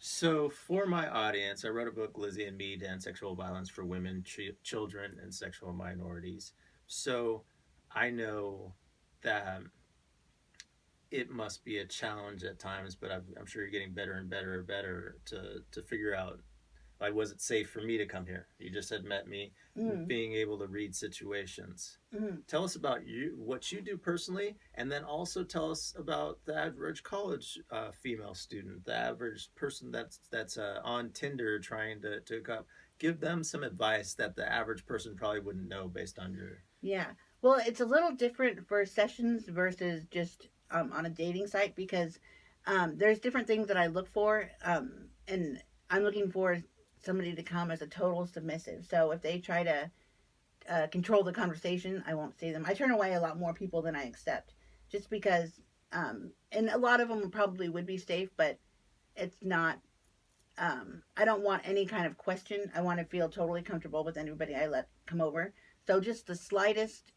So, for my audience, I wrote a book, Lizzie and Me, to End Sexual Violence for Women, Children, and Sexual Minorities. So, I know that it must be a challenge at times, but I'm sure you're getting better and better and better to figure out, like, was it safe for me to come here? You just had met me, Mm, being able to read situations. mm. Tell us about you, what you do personally, and then also tell us about the average college female student, the average person that's on Tinder trying to go. Give them some advice that the average person probably wouldn't know based on your. Yeah. Well, it's a little different for sessions versus just on a dating site because there's different things that I look for, and I'm looking for somebody to come as a total submissive. So if they try to control the conversation, I won't see them. I turn away a lot more people than I accept, just because, and a lot of them probably would be safe, but it's not. I don't want any kind of question. I want to feel totally comfortable with anybody I let come over. So just the slightest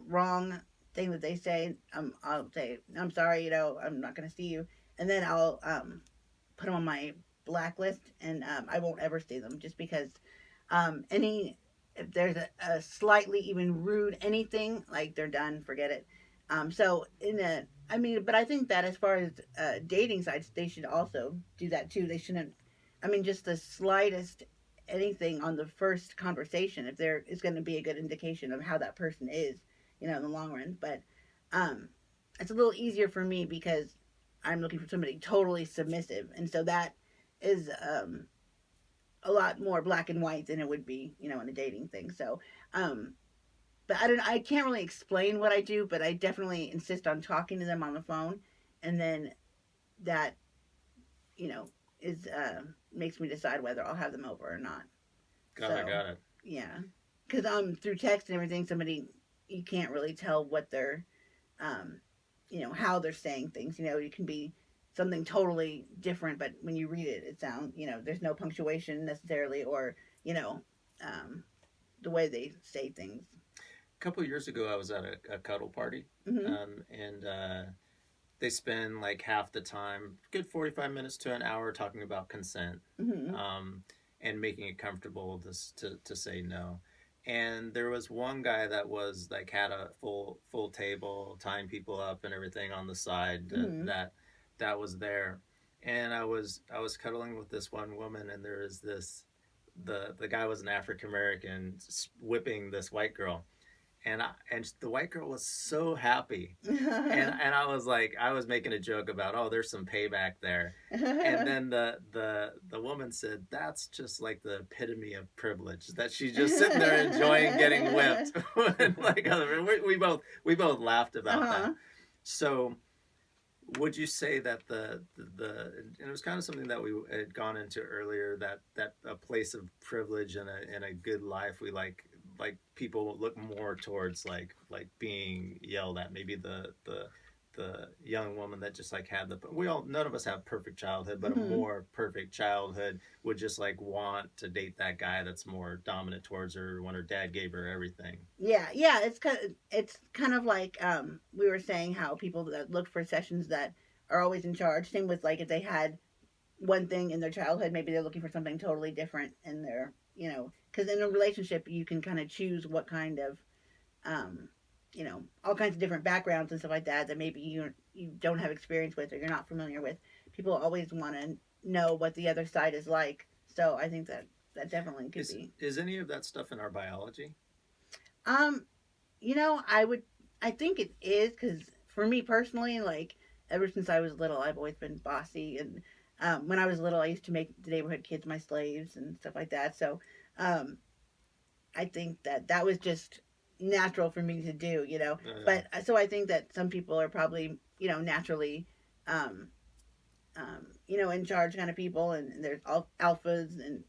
wrong thing that they say, I'll say, I'm sorry, I'm not going to see you. And then I'll put them on my blacklist and I won't ever see them just because if there's a slightly even rude anything, like they're done, forget it. So I mean, but I think that as far as dating sites, they should also do that too. They shouldn't. I mean, just the slightest anything on the first conversation, if there is going to be a good indication of how that person is, in the long run. But um, it's a little easier for me because I'm looking for somebody totally submissive, and so that is a lot more black and white than it would be, in a dating thing. So, um, but I can't really explain what I do, but I definitely insist on talking to them on the phone, and then that, you know, is makes me decide whether I'll have them over or not. Got it, So, got it. yeah, because through text and everything, somebody you can't really tell what they're um, how they're saying things. You can be something totally different, but when you read it, it sounds, there's no punctuation necessarily, or you know, um, the way they say things. A couple of years ago, I was at a cuddle party, Mm-hmm. and they spend like half the time, good 45 minutes to an hour, talking about consent, Mm-hmm. um, and making it comfortable to say no. And there was one guy that was like had a full table, tying people up and everything on the side Mm-hmm. that was there. And I was cuddling with this one woman, and there is this the guy was an African American whipping this white girl, and the white girl was so happy, and I was like, I was making a joke about, oh, there's some payback there, and then the woman said, that's just like the epitome of privilege, that she's just sitting there enjoying getting whipped. Like we both laughed about that. Uh-huh. So would you say that and it was kind of something that we had gone into earlier, that a place of privilege and a good life, we like people look more towards like being yelled at, maybe the young woman that just like had the we all none of us have perfect childhood, but a Mm-hmm. more perfect childhood would just like want to date that guy that's more dominant towards her when her dad gave her everything. Yeah, yeah. It's kind of like we were saying how people that look for sessions that are always in charge. Same with like if they had one thing in their childhood, maybe they're looking for something totally different in their, because in a relationship you can kind of choose what kind of, um, all kinds of different backgrounds and stuff like that that maybe you don't have experience with or you're not familiar with. People always want to know what the other side is like. So I think that definitely could is be. is any of that stuff in our biology? Um, I think it is because for me personally, like ever since I was little, I've always been bossy, and when I was little, I used to make the neighborhood kids my slaves and stuff like that. So um, I think that was just natural for me to do, But so I think that some people are probably, naturally, um, in charge kind of people, and there's alphas and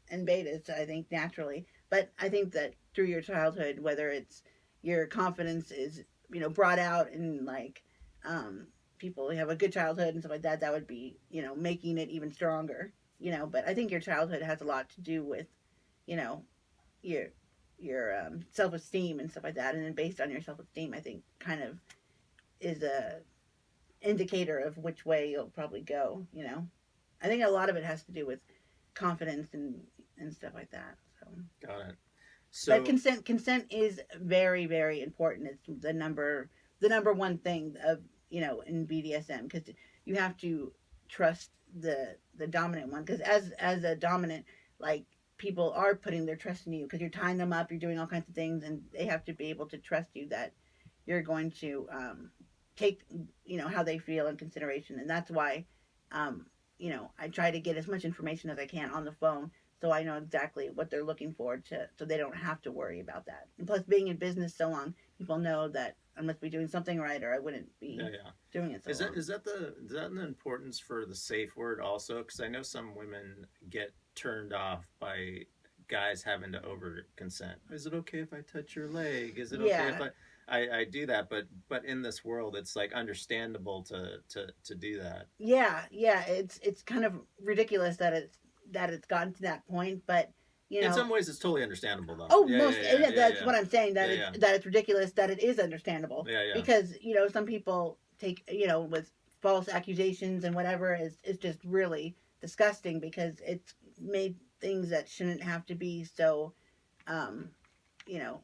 and betas. I think naturally, but I think that through your childhood, whether it's your confidence is brought out and like um, people have a good childhood and stuff like that, that would be making it even stronger. But I think your childhood has a lot to do with you know your self esteem and stuff like that, and then based on your self esteem, I think kind of is a indicator of which way you'll probably go. I think a lot of it has to do with confidence and stuff like that. So, Got it. but So consent is very very important. It's the number one thing of in BDSM, because you have to trust the dominant one, because as a dominant, like, people are putting their trust in you because you're tying them up, you're doing all kinds of things, and they have to be able to trust you that you're going to take how they feel in consideration. And that's why um, I try to get as much information as I can on the phone, so I know exactly what they're looking for, so they don't have to worry about that. And plus, being in business so long, people know that I must be doing something right, or I wouldn't yeah, be yeah. doing it so Is that long. the importance for the safe word also? Because I know some women get turned off by guys having to over consent. Is it okay if I touch your leg? Is it okay if Yeah, I do that? But in this world, it's like understandable to do that. yeah. It's kind of ridiculous that it's gotten to that point, but you In know some ways, it's totally understandable though. Oh, Yeah, yeah, most, yeah, yeah, yeah, that's yeah, what I'm saying. yeah, yeah, That it's ridiculous. That it is understandable, yeah, yeah. because some people take with false accusations and whatever is just really disgusting, because it's made things that shouldn't have to be. So, um, you know,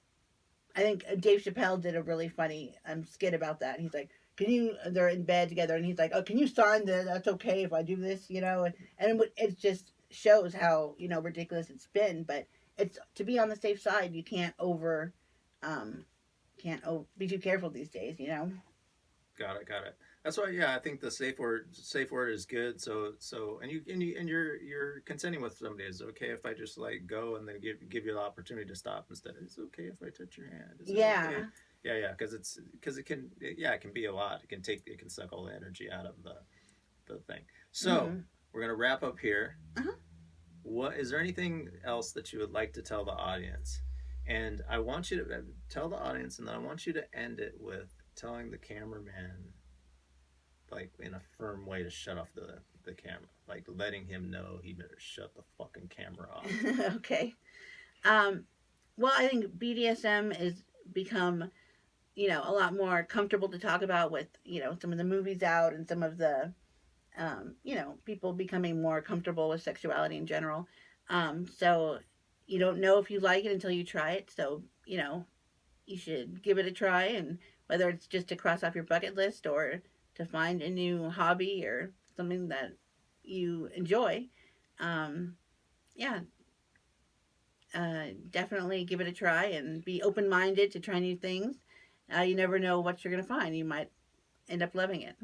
I think Dave Chappelle did a really funny skit about that. He's like, "Can you?" They're in bed together, and he's like, "Oh, can you sign that? That's okay if I do this?" And it just shows how ridiculous it's been. But it's to be on the safe side. You um, can't be too careful these days. Got it, got it. That's why, yeah, I think the safe word is good. So, and you're consenting with somebody. Is it okay if I just like go and then give you the opportunity to stop instead? Is it okay if I touch your hand? Is it okay? Yeah. Yeah, yeah, because it can, yeah, it can be a lot. It can suck all the energy out of the thing. So Mm-hmm. we're gonna wrap up here. Uh-huh. What is there anything else that you would like to tell the audience? And I want you to tell the audience, and then I want you to end it with telling the cameraman, like in a firm way, to shut off the camera, like letting him know he better shut the fucking camera off. Okay. Um, well, I think BDSM is become a lot more comfortable to talk about with some of the movies out, and some of the people becoming more comfortable with sexuality in general. So you don't know if you like it until you try it. So you should give it a try, and whether it's just to cross off your bucket list, or to find a new hobby or something that you enjoy. Um, yeah, definitely give it a try and be open minded to try new things. You never know what you're going to find. You might end up loving it.